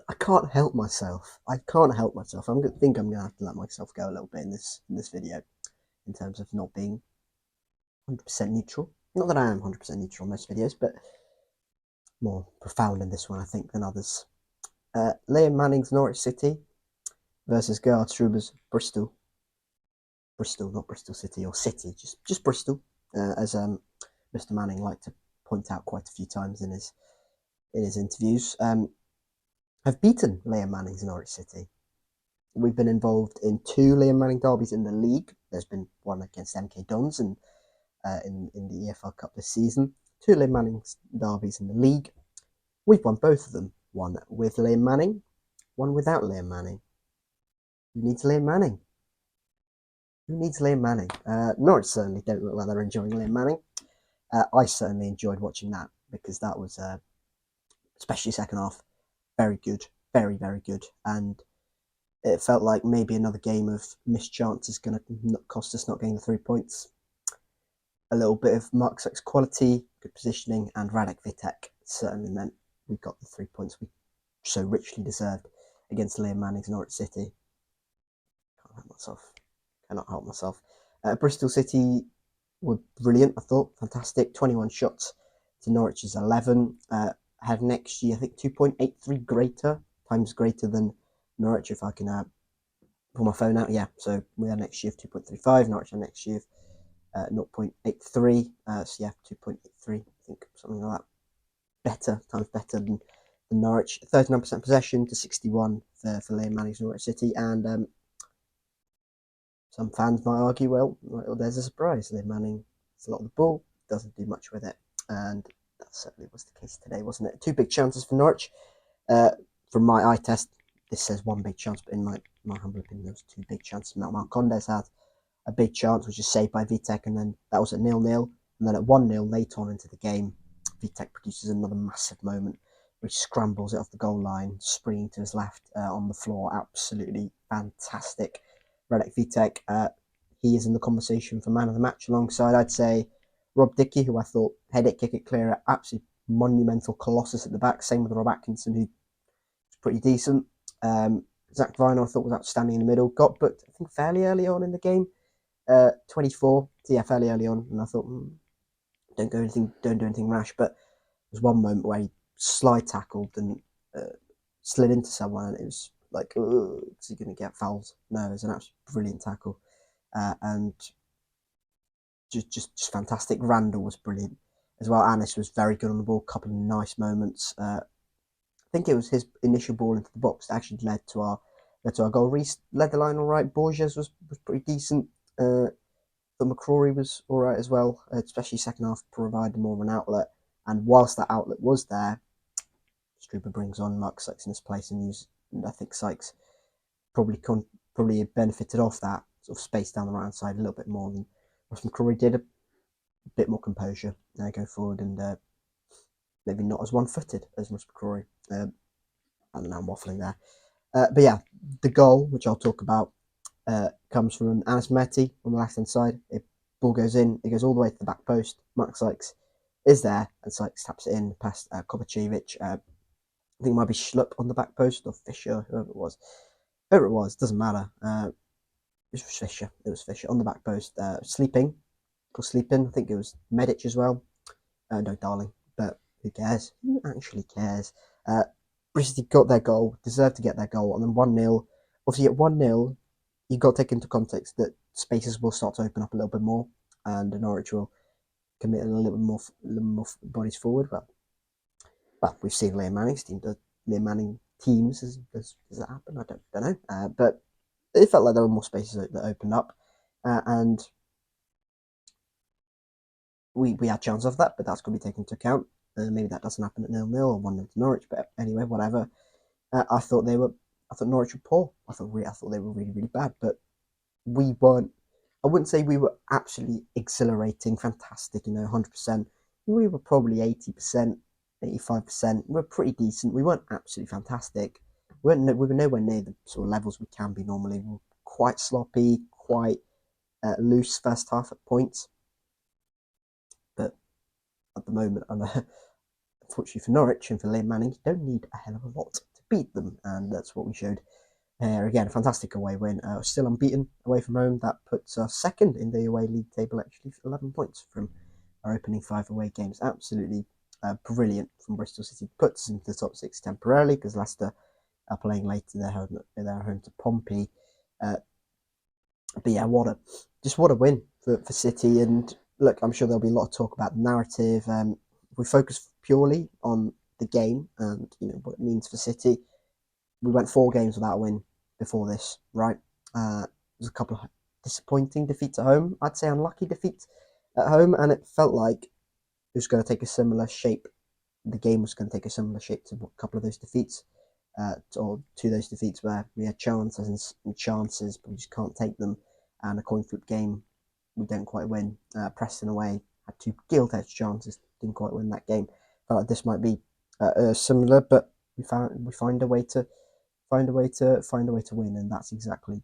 I can't help myself. I can't help myself. Think I'm gonna have to let myself go a little bit in this video in terms of not being 100% neutral. Not that I am 100% neutral in most videos, but more profound in this one, I think, than others. Liam Manning's Norwich City versus Gerhard Struber's Bristol. Bristol, not Bristol City or City, just Bristol, as Mr. Manning liked to point out quite a few times in his interviews. Have beaten Liam Manning's Norwich City. We've been involved in 2 Liam Manning derbies in the league. There's been one against MK Dons and in the EFL Cup this season. 2 Liam Manning's derbies in the league. We've won both of them. One with Liam Manning, one without Liam Manning. Who needs Liam Manning? Who needs Liam Manning? Norwich certainly don't look like they're enjoying Liam Manning. I certainly enjoyed watching that because that was, especially second half, very good. Very, very good. And it felt like maybe another game of missed chances going to cost us not getting the 3 points. A little bit of Mark Sykes' quality, good positioning, and Radek Vitek certainly meant we got the 3 points we so richly deserved against Liam Manning's Norwich City. Cannot help myself. Bristol City were brilliant, I thought. Fantastic. 21 shots to Norwich's 11. Had an XG, I think, 2.83 times greater than Norwich, if I can pull my phone out. Yeah, so we had an XG of 2.35. Norwich had an XG of 0.83. So yeah, 2.83, I think, something like that. Times better than Norwich. 39% possession to 61 for Liam Manning's Norwich City. And some fans might argue, well, there's a surprise. Liam Manning has a lot of the ball, doesn't do much with it. And that certainly was the case today, wasn't it? 2 big chances for Norwich. From my eye test, this says 1 big chance, but in my humble opinion, there was 2 big chances. Marcondes had a big chance, which was saved by Vitek, and then that was at 0-0. And then at 1-0, late on into the game, Vitek produces another massive moment where he scrambles it off the goal line, springing to his left on the floor. Absolutely fantastic. Radek Vitek, he is in the conversation for man of the match alongside, I'd say, Rob Dickey, who I thought headed kick it clear, absolutely monumental colossus at the back. Same with Rob Atkinson, who was pretty decent. Zach Viner, I thought, was outstanding in the middle. Got booked, I think, fairly early on in the game. 24, so yeah, fairly early on, and I thought, don't do anything rash. But there was one moment where he slide tackled and slid into someone, and it was like, is he going to get fouls? No, it was an absolutely brilliant tackle, and just fantastic. Randall was brilliant as well. Anis was very good on the ball. Couple of nice moments. I think it was his initial ball into the box that actually led to our goal. Reece led the line all right. Borges was pretty decent. But McCrory was all right as well, especially second half, provided more of an outlet. And whilst that outlet was there, Struber brings on Mark Sykes in his place, and I think Sykes probably benefited off that sort of space down the right hand side a little bit more than Ross McCrory did. A bit more composure go forward, and maybe not as one-footed as Ross McCrory. I don't know, I'm waffling there. But yeah, the goal, which I'll talk about, comes from Anis Mehdi on the left hand side. Ball goes in, it goes all the way to the back post. Mark Sykes is there, and Sykes taps it in past Kovacevic. I think it might be Schlupp on the back post, or Fisher, whoever it was, doesn't matter. It was Fisher. On the back post, sleeping. I think it was Medic as well. No, Darling, but who cares? Who actually cares? Bristol got their goal, deserved to get their goal, and then 1-0. Obviously, at 1-0, you've got to take into context that spaces will start to open up a little bit more, and Norwich will commit a little more bodies forward. Well, we've seen Liam Manning's team. Liam Manning teams, does that happen? I don't know. But it felt like there were more spaces that opened up, and we had chance of that, but that's got to be taken into account. Maybe that doesn't happen at 0-0 or 1-0 to Norwich, but anyway, whatever. I thought Norwich were poor. I thought they were really, really bad, but we weren't. I wouldn't say we were absolutely exhilarating, fantastic, 100%. We were probably 80%, 85%. We were pretty decent. We weren't absolutely fantastic. We were nowhere near the sort of levels we can be normally. We were quite sloppy, quite loose first half at points. But at the moment, unfortunately for Norwich and for Liam Manning, you don't need a hell of a lot to beat them, and that's what we showed. Again, a fantastic away win. Still unbeaten away from home. That puts us second in the away league table, actually, 11 points from our opening 5 away games. Absolutely brilliant from Bristol City. Puts us into the top 6 temporarily, because Leicester are playing later. They're home to Pompey. But yeah, what a win for City. And look, I'm sure there'll be a lot of talk about the narrative. If we focus purely on the game and what it means for City, we went 4 games without a win before this, right? There's a couple of disappointing defeats at home. I'd say unlucky defeats at home, and it felt like it was going to take a similar shape. The game was going to take a similar shape to a couple of those defeats, or to those defeats where we had chances, but we just can't take them. And a coin flip game, we don't quite win. Preston away had 2 gilt-edged chances, didn't quite win that game. Felt like this might be similar, but we find a way to win, and that's important.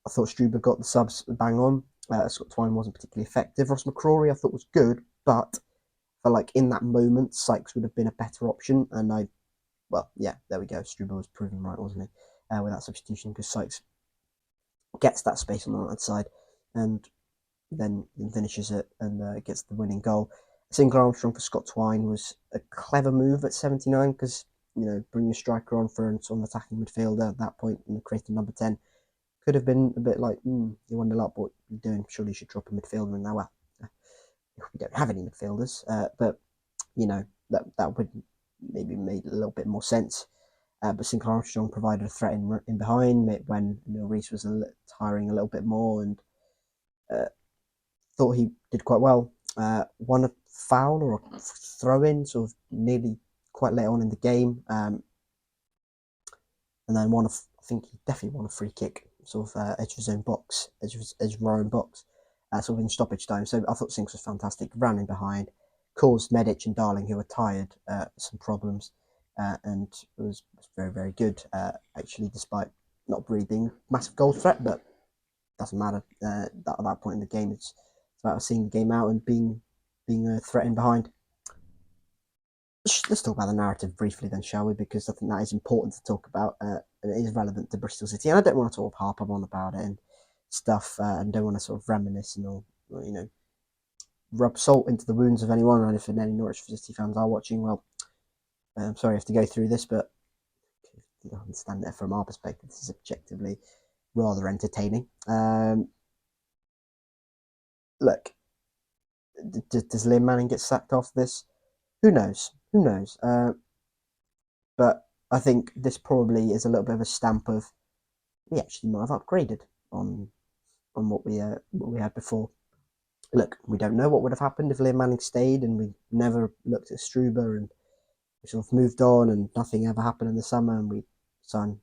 I thought Struber got the subs bang on. Scott Twine wasn't particularly effective. Ross McCrory I thought was good, but I felt like in that moment Sykes would have been a better option, and there we go. Struber was proven right, wasn't he, with that substitution, because Sykes gets that space on the right side and then finishes it and gets the winning goal. Sinclair Armstrong for Scott Twine was a clever move at 79, because bringing a striker on for an attacking midfielder at that point and creating number 10 could have been a bit like, you wonder up what you're doing. Surely you should drop a midfielder in there. Well, we don't have any midfielders, but that would maybe made a little bit more sense. But Sinclair Armstrong provided a threat in behind when Emil Reese was tiring a little bit more, and thought he did quite well. Won a foul or a throw-in, sort of nearly quite late on in the game, and then I think he definitely won a free kick, sort of edge of his own box, edge of our own box, sort of in stoppage time. So I thought Sinks was fantastic. Ran in behind, caused Medic and Darling, who were tired, some problems, and it was very, very good, actually, despite not really being a massive goal threat, but doesn't matter. At that point in the game, it's about seeing the game out and being a threat in behind. Let's talk about the narrative briefly then, shall we? Because I think that is important to talk about, and it is relevant to Bristol City. And I don't want to sort of harp on about it and stuff, and don't want to sort of reminisce and all, rub salt into the wounds of anyone. And if any Norwich City fans are watching, well, I'm sorry you have to go through this, but you understand that from our perspective, this is objectively rather entertaining. Look, does Liam Manning get sacked after this? Who knows? But I think this probably is a little bit of a stamp of, we actually might have upgraded on what we had before. Look, we don't know what would have happened if Liam Manning stayed and we never looked at Struber and we sort of moved on and nothing ever happened in the summer and we signed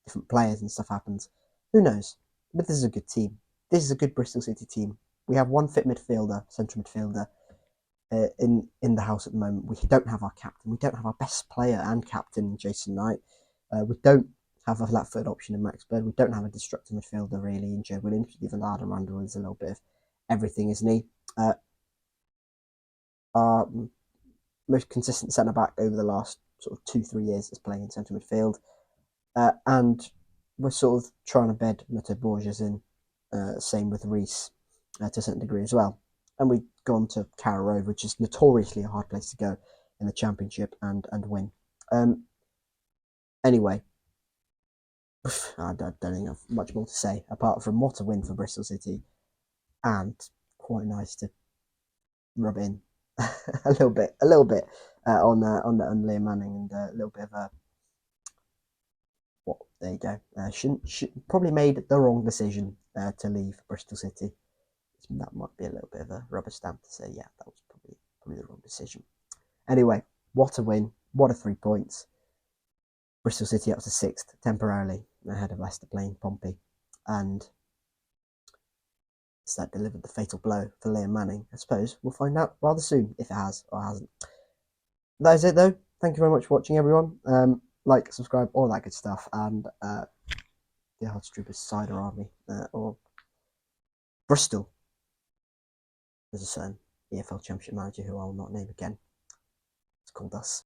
different players and stuff happens. Who knows? But this is a good team. This is a good Bristol City team. We have one fit midfielder, central midfielder, in the house at the moment. We don't have our captain. We don't have our best player and captain, Jason Knight. We don't have a flat-footed option in Max Bird. We don't have a destructive midfielder really in Joe Williams. Even Adam Randall is a little bit of everything, isn't he? Our most consistent centre back over the last sort of 2-3 years is playing in central midfield, and we're sort of trying to bed Neto Borges in. Same with Reese to a certain degree as well. And we've gone to Carrow Road, which is notoriously a hard place to go in the Championship and win. Anyway, I don't think I have much more to say apart from what a win for Bristol City, and quite nice to rub in a little bit on Liam Manning, and a little bit of a there you go. Probably made the wrong decision to leave Bristol City. That might be a little bit of a rubber stamp to say, yeah, that was probably the wrong decision. Anyway, what a win. What a 3 points. Bristol City up to 6th temporarily ahead of Leicester playing Pompey. And that delivered the fatal blow for Liam Manning. I suppose we'll find out rather soon if it has or hasn't. That is it though. Thank you very much for watching, everyone. Like, subscribe, all that good stuff. And the Hardstrupers Cider Army, or Bristol. There's a certain EFL Championship manager who I will not name again. It's called called us.